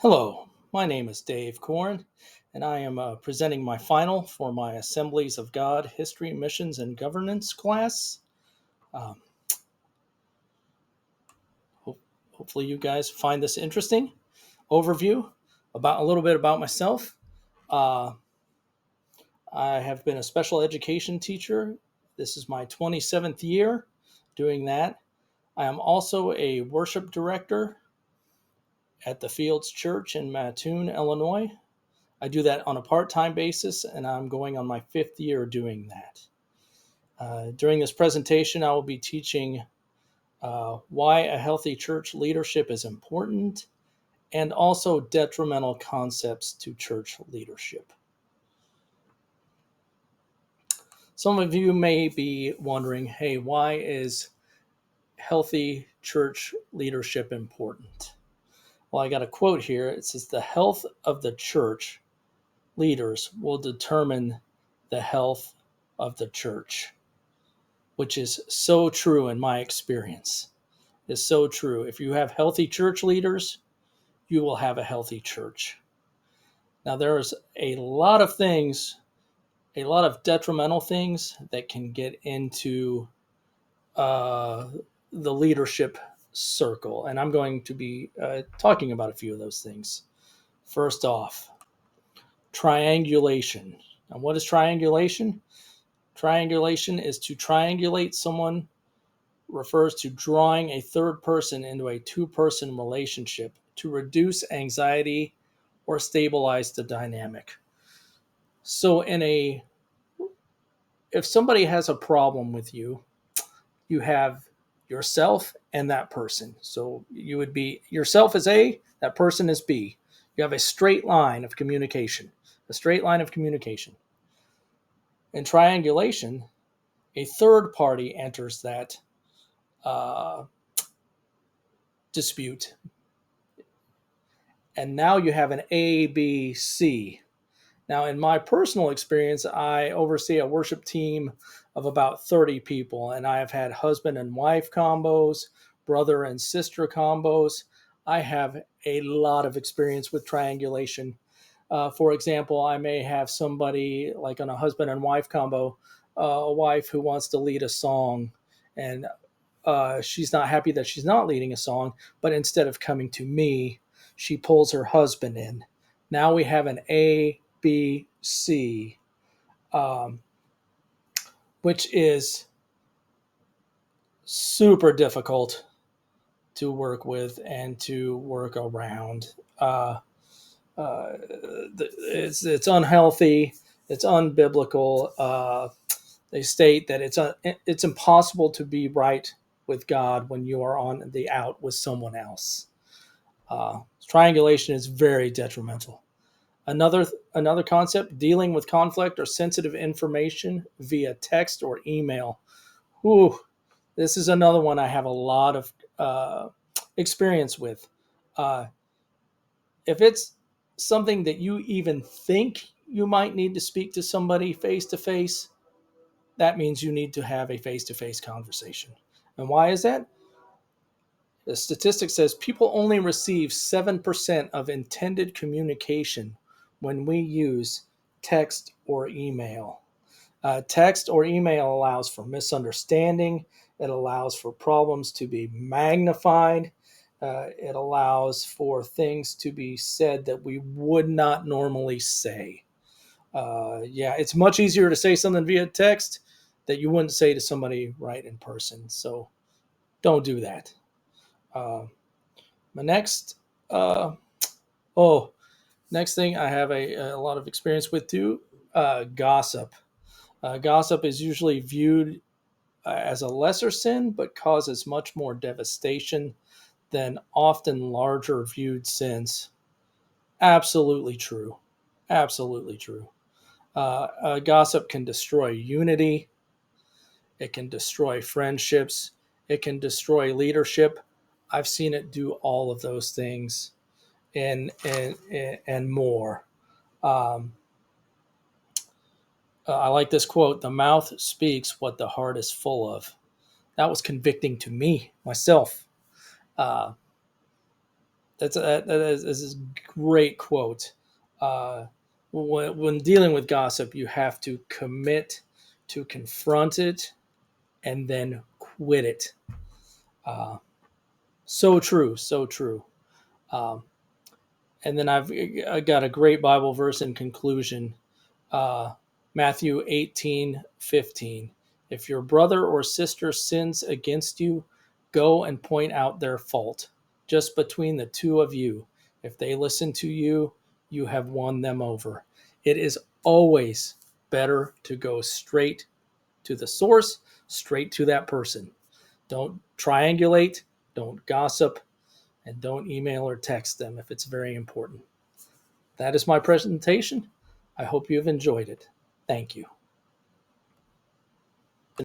Hello, my name is Dave Korn, and I am presenting my final for my Assemblies of God History, Missions, and Governance class. Um, ho- Hopefully, you guys find this interesting. Overview about a little bit about myself. Uh, I have been a special education teacher. This is my 27th year doing that. I am also a worship director at the Fields Church in Mattoon, Illinois. I do that on a part time basis, and I'm going on my fifth year doing that. During this presentation, I will be teaching why a healthy church leadership is important and also detrimental concepts to church leadership. Some of you may be wondering, hey, why is healthy church leadership important? Well, I got a quote here. It says, the health of the church leaders will determine the health of the church, which is so true in my experience. Is so true. If you have healthy church leaders, you will have a healthy church. Now, there's a lot of things, a lot of detrimental things that can get into uh, the leadership circle, and I'm going to be talking about a few of those things. First off, triangulation. And what is triangulation? Triangulation is to triangulate someone refers to drawing a third person into a two-person relationship to reduce anxiety or stabilize the dynamic. So if somebody has a problem with you, you have yourself and that person. So you would be yourself is A, that person is B. You have a straight line of communication. A straight line of communication. In triangulation, a third party enters that uh, dispute, and now you have an A, B, C. Now, in my personal experience, I oversee a worship team of about 30 people, and I have had husband and wife combos, brother and sister combos. I have a lot of experience with triangulation. For example, I may have somebody like on a husband and wife combo, a wife who wants to lead a song, and she's not happy that she's not leading a song, but instead of coming to me, she pulls her husband in. Now we have an A, B, C, um, which is super difficult to work with and to work around. It's unhealthy. It's unbiblical. They state that it's impossible to be right with God when you are on the out with someone else. Triangulation is very detrimental. Another concept: dealing with conflict or sensitive information via text or email. Ooh, this is another one I have a lot of experience with. Uh, if it's something that you even think you might need to speak to somebody face to face, that means you need to have a face to face conversation. And why is that? The statistic says people only receive 7% of intended communication when we use text or email. Text or email allows for misunderstanding, it allows for problems to be magnified, it allows for things to be said that we would not normally say. Yeah, it's much easier to say something via text that you wouldn't say to somebody right in person. So don't do that. Uh, my next, uh, oh, next thing I have a lot of experience with too, gossip. Gossip is usually viewed as a lesser sin, but causes much more devastation than often larger viewed sins. Absolutely true. Absolutely true. Gossip can destroy unity. It can destroy friendships. It can destroy leadership. I've seen it do all of those things and more. Um, I like this quote: "The mouth speaks what the heart is full of." That was convicting to me myself. Uh, This is a great quote. Uh, when dealing with gossip, you have to commit to confront it and then quit it. Uh, so true, so true. Um, and then I got a great Bible verse in conclusion. uh, Matthew 18:15. If your brother or sister sins against you, go and point out their fault, just between the two of you. If they listen to you, you have won them over. It is always better to go straight to the source, straight to that person. Don't triangulate, don't gossip, and don't email or text them if it's very important. That is my presentation. I hope you have enjoyed it. Thank you.